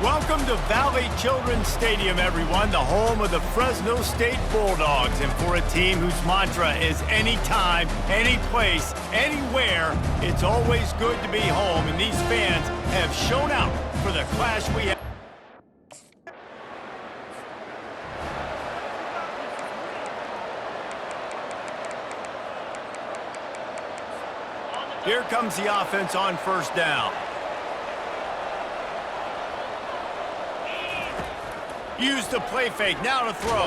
Welcome to Valley Children's Stadium, everyone, the home of the Fresno State Bulldogs. And for a team whose mantra is anytime, any place, anywhere, it's always good to be home. And these fans have shown out for the clash we have. Here comes the offense on first down. Use the play fake, now to throw.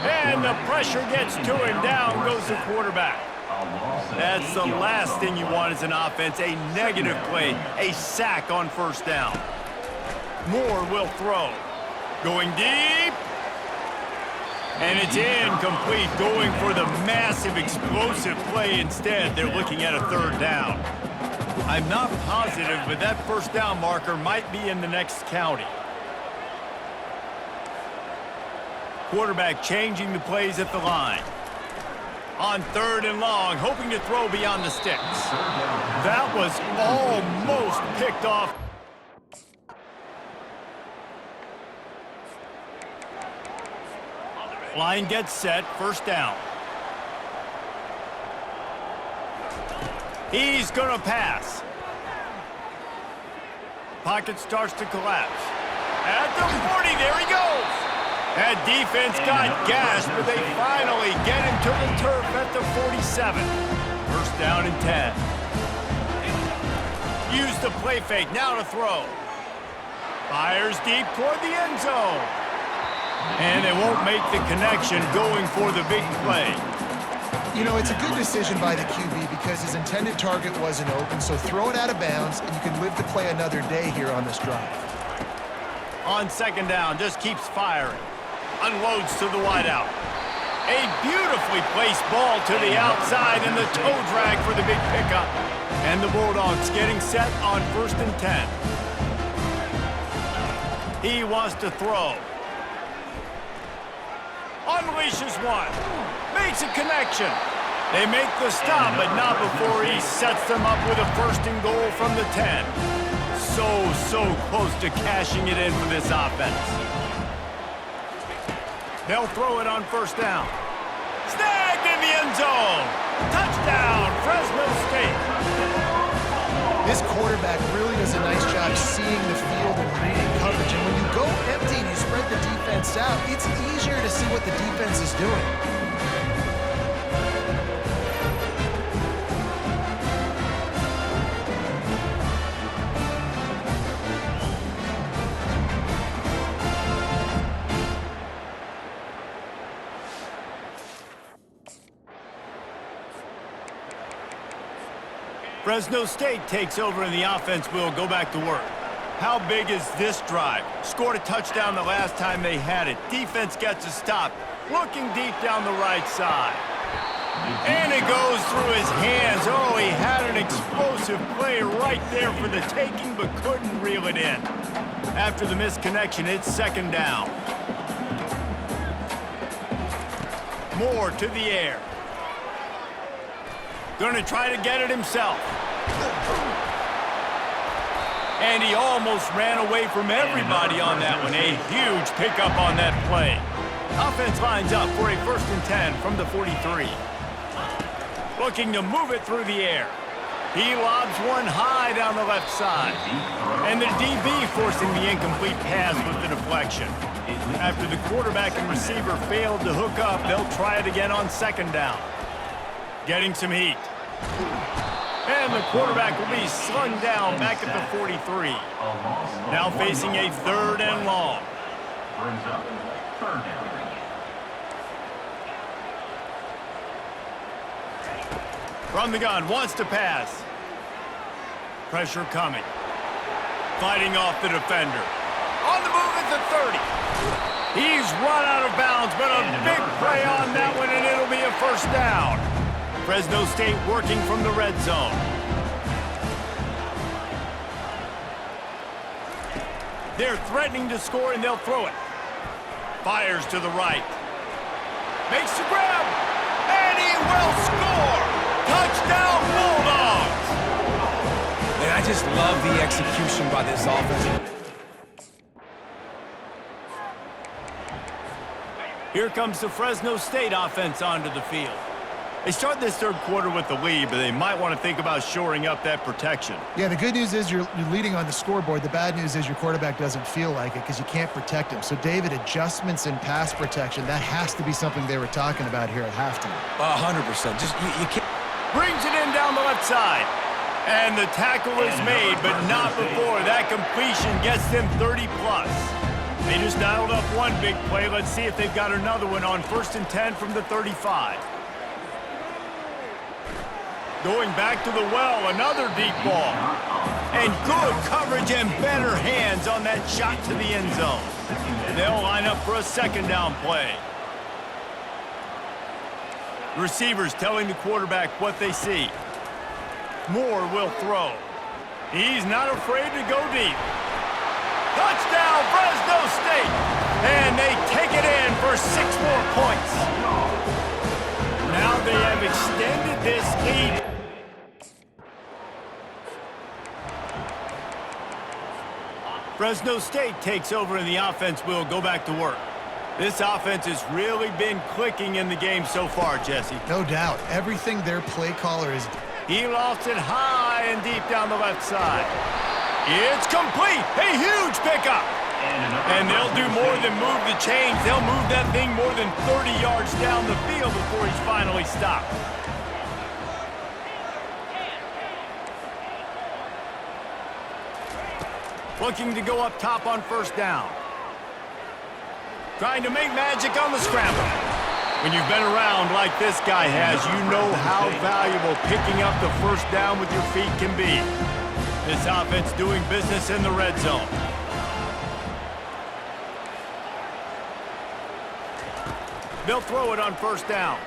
And the pressure gets to him, down goes the quarterback. That's the last thing you want as an offense, a negative play, a sack on first down. Moore will throw. Going deep. And it's incomplete, going for the massive explosive play instead. They're looking at a third down. I'm not positive, but that first down marker might be in the next county. Quarterback changing the plays at the line. On third and long, hoping to throw beyond the sticks. That was almost picked off. Line gets set, first down. He's gonna pass. Pocket starts to collapse. At the 40, there he goes. That defense got gashed, but they finally get him to the turf at the 47. First down and 10. Use the play fake, now to throw. Fires deep toward the end zone. And they won't make the connection, going for the big play. You know, it's a good decision by the QB because his intended target wasn't open, so throw it out of bounds, and you can live to play another day here on this drive. On second down, just keeps firing. Unloads to the wideout. A beautifully placed ball to the outside, and the toe drag for the big pickup. And the Bulldogs getting set on first and 10. He wants to throw. Unleashes one. Makes a connection. They make the stop, but not before he sets them up with a first and goal from the 10. So close to cashing it in for this offense. They'll throw it on first down. Snagged in the end zone. Touchdown, Fresno State. This quarterback really does a nice job seeing the field and reading coverage. And when you go empty and you spread the defense out, it's easier to see what the defense is doing. Fresno State takes over and the offense will go back to work. How big is this drive? Scored a touchdown the last time they had it. Defense gets a stop, looking deep down the right side. And it goes through his hands. Oh, he had an explosive play right there for the taking, but couldn't reel it in. After the missed connection, it's second down. Moore to the air. Gonna try to get it himself. And he almost ran away from everybody on that one. A huge pickup on that play. Offense lines up for a first and 10 from the 43. Looking to move it through the air. He lobs one high down the left side. And the DB forcing the incomplete pass with the deflection. After the quarterback and receiver failed to hook up, they'll try it again on second down. Getting some heat. And the quarterback will be slung down back at the 43. Now facing a third and long. From the gun, wants to pass. Pressure coming. Fighting off the defender. On the move at the 30. He's run out of bounds, but a big play on that one, and it'll be a first down. Fresno State working from the red zone. They're threatening to score, and they'll throw it. Fires to the right. Makes the grab, and he will score! Touchdown, Bulldogs! Man, I just love the execution by this offense. Here comes the Fresno State offense onto the field. They start this third quarter with the lead, but they might want to think about shoring up that protection. Yeah, the good news is you're leading on the scoreboard. The bad news is your quarterback doesn't feel like it because you can't protect him. So, David, adjustments in pass protection, that has to be something they were talking about here at halftime. 100%. Just, you can't. Brings it in down the left side. And the tackle is made, but not before that completion gets them 30-plus. They just dialed up one big play. Let's see if they've got another one on 1st and 10 from the 35. Going back to the well, another deep ball. And good coverage and better hands on that shot to the end zone. They'll line up for a second down play. Receivers telling the quarterback what they see. Moore will throw. He's not afraid to go deep. Touchdown, Fresno State! And they take it in for 6 more points. Now they have extended this lead. Fresno State takes over and the offense will go back to work. This offense has really been clicking in the game so far, Jesse. No doubt. Everything their play caller is. He lofts it high and deep down the left side. It's complete. A huge pickup. And they'll do more than move the chains. They'll move that thing more than 30 yards down the field before he's finally stopped. Looking to go up top on 1st down. Trying to make magic on the scramble. When you've been around like this guy has, you know how valuable picking up the 1st down with your feet can be. This offense doing business in the red zone. They'll throw it on 1st down.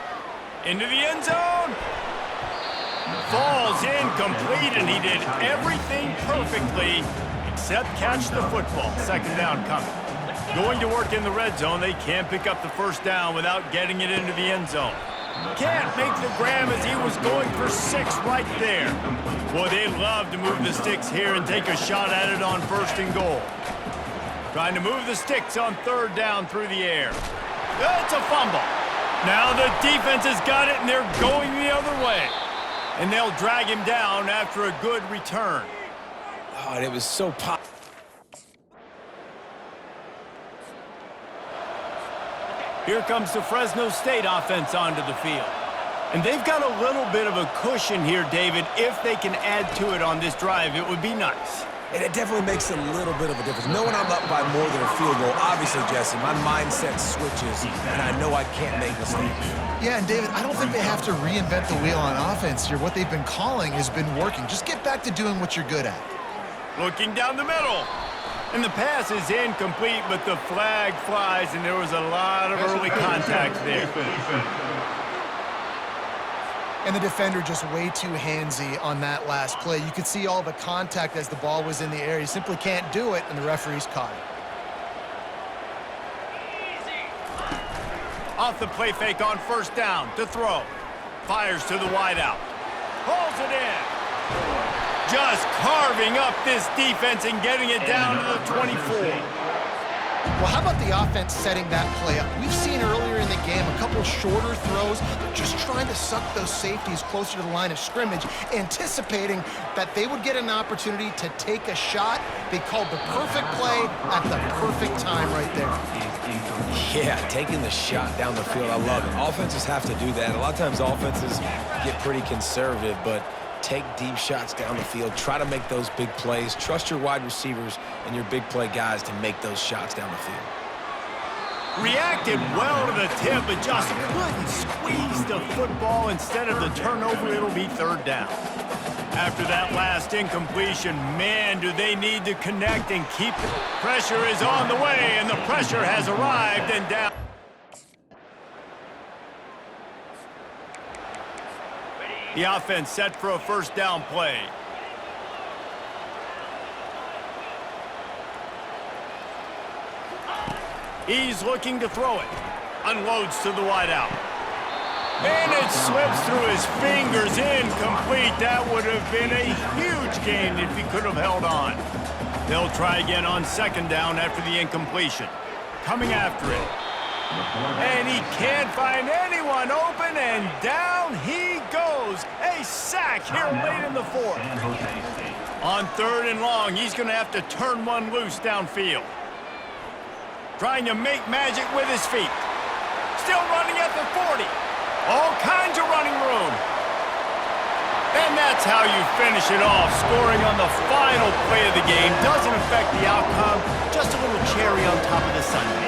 Into the end zone. Falls incomplete, and he did everything perfectly except catch the football. 2nd down coming. Going to work in the red zone, they can't pick up the 1st down without getting it into the end zone. Can't make the grab as he was going for 6 right there. Boy, they'd love to move the sticks here and take a shot at it on 1st and goal. Trying to move the sticks on 3rd down through the air. It's a fumble. Now the defense has got it, and they're going the other way. And they'll drag him down after a good return. Oh, and it was so pop. Here comes the Fresno State offense onto the field. And they've got a little bit of a cushion here, David. If they can add to it on this drive, it would be nice. And it definitely makes a little bit of a difference. Knowing I'm up by more than a field goal, obviously, Jesse, my mindset switches, and I know I can't make mistakes. Yeah, and David, I don't think they have to reinvent the wheel on offense here. What they've been calling has been working. Just get back to doing what you're good at. Looking down the middle. And the pass is incomplete, but the flag flies, and there was a lot of early contact there. And the defender just way too handsy on that last play. You could see all the contact as the ball was in the air. You simply can't do it, and the referees caught it. Off the play fake on 1st down to throw. Fires to the wideout. Pulls it in. Just carving up this defense and getting it down to the 24. Well, how about the offense setting that play up? We've seen earlier in the game a couple shorter throws. They're just trying to suck those safeties closer to the line of scrimmage, anticipating that they would get an opportunity to take a shot. They called the perfect play at the perfect time right there. Yeah, taking the shot down the field, I love it. Offenses have to do that. A lot of times offenses get pretty conservative, but take deep shots down the field. Try to make those big plays. Trust your wide receivers and your big play guys to make those shots down the field. Reacted well to the tip, but just couldn't squeeze the football. Instead of the turnover, it'll be 3rd down. After that last incompletion, man, do they need to connect and keep it. Pressure is on the way, and the pressure has arrived and down. The offense set for a 1st down play. He's looking to throw it. Unloads to the wideout. And it slips through his fingers, incomplete. That would have been a huge gain if he could have held on. They'll try again on 2nd down after the incompletion. Coming after it. And he can't find anyone open, and down he goes. A sack here late in the fourth. On 3rd and long, he's going to have to turn one loose downfield. Trying to make magic with his feet. Still running at the 40. All kinds of running room. And that's how you finish it off. Scoring on the final play of the game doesn't affect the outcome. Just a little cherry on top of the sundae.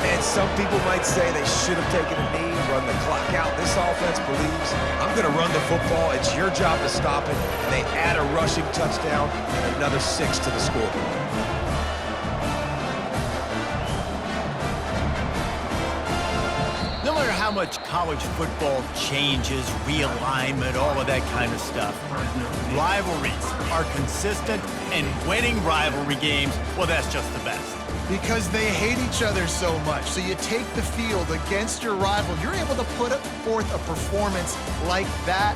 And some people might say they should have taken a knee, run the clock out. This offense believes, I'm going to run the football. It's your job to stop it. And they add a rushing touchdown and another 6 to the scoreboard. No matter how much college football changes, realignment, all of that kind of stuff, rivalries are consistent, and winning rivalry games, well, that's just the best. Because they hate each other so much. So you take the field against your rival. You're able to put forth a performance like that.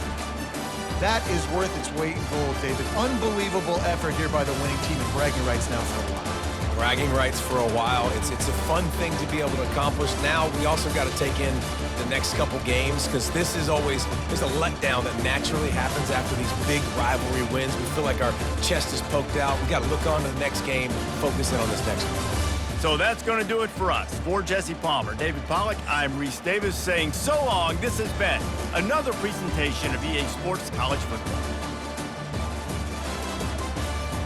That is worth its weight in gold, David. Unbelievable effort here by the winning team, and bragging rights now for a while. Bragging rights for a while. It's a fun thing to be able to accomplish. Now we also got to take in the next couple games, because this is always, there's a letdown that naturally happens after these big rivalry wins. We feel like our chest is poked out. We got to look on to the next game, focus in on this next one. So that's going to do it for us. For Jesse Palmer, David Pollack, I'm Reese Davis saying so long. This has been another presentation of EA Sports College Football.